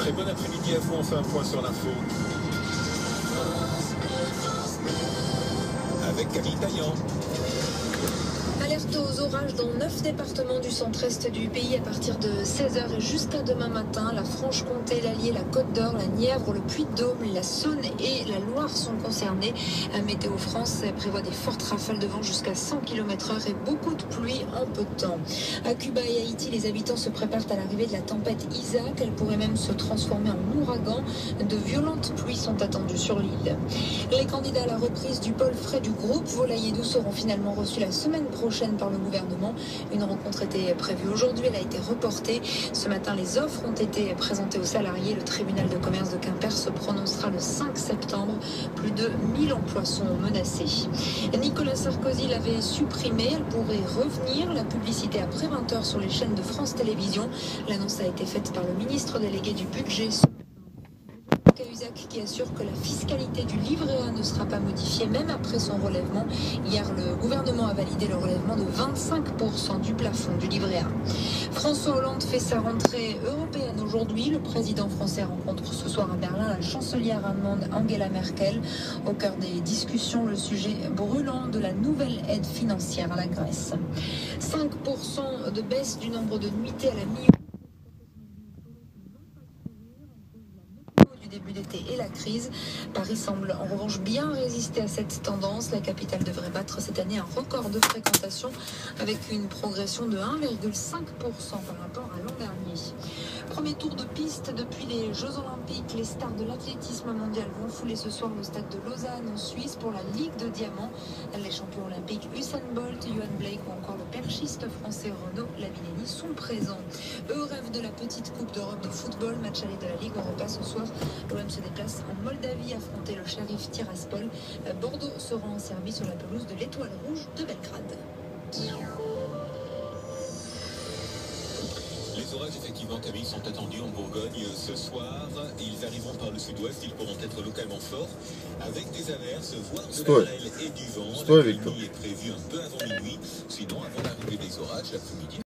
Très bon après-midi à vous, on fait un point sur l'info. Avec Camille Taillant. Alerte aux orages dans 9 départements du centre-est du pays à partir de 16h et jusqu'à demain matin. La Franche-Comté, l'Allier, la Côte-d'Or, la Nièvre, le Puy-de-Dôme, la Saône et la Loire sont concernés. Météo France prévoit des fortes rafales de vent jusqu'à 100 km/h et beaucoup de pluie en peu de temps. À Cuba et Haïti, les habitants se préparent à l'arrivée de la tempête Isaac. Elle pourrait même se transformer en ouragan. De violentes pluies sont attendues sur l'île. Les candidats à la reprise du pôle frais du groupe Volaille et Doux seront finalement reçus la semaine prochaine par le gouvernement. Une rencontre était prévue aujourd'hui, elle a été reportée. Ce matin, les offres ont été présentées aux salariés. Le tribunal de commerce de Quimper se prononcera le 5 septembre. Plus de 1000 emplois sont menacés. Nicolas Sarkozy l'avait supprimée. Elle pourrait revenir. La publicité après 20h sur les chaînes de France Télévisions. L'annonce a été faite par le ministre délégué du budget. Cahuzac qui assure que la fiscalité du livret A ne sera pas modifiée même après son relèvement. Hier, le gouvernement a validé le relèvement de 25% du plafond du livret A. François Hollande fait sa rentrée européenne aujourd'hui. Le président français rencontre ce soir à Berlin la chancelière allemande Angela Merkel. Au cœur des discussions, le sujet brûlant de la nouvelle aide financière à la Grèce. 5% de baisse du nombre de nuitées à la mi-août. Début d'été et la crise. Paris semble en revanche bien résister à cette tendance. La capitale devrait battre cette année un record de fréquentation avec une progression de 1,5% par rapport à l'an dernier. Premier tour de piste depuis les Jeux Olympiques. Les stars de l'athlétisme mondial vont fouler ce soir le stade de Lausanne en Suisse pour la Ligue de Diamants. Les champions olympiques Usain Bolt, Yohan Blake ou encore le perchiste français Renaud Lavinelli sont présents. Eux rêvent de la petite Coupe d'Europe de football. Match aller de la Ligue Europa ce soir. L'OM se déplace en Moldavie affronter le Sheriff Tiraspol. Bordeaux se rend en Serbie sur la pelouse de l'Étoile Rouge de Belgrade. Les orages, effectivement, Camille, sont attendus en Bourgogne ce soir. Ils arriveront par le sud-ouest. Ils pourront être localement forts avec des averses, voire de la grêle et du vent. La nuit est prévue un peu avant minuit. Sinon, avant l'arrivée des orages, l'après-midi.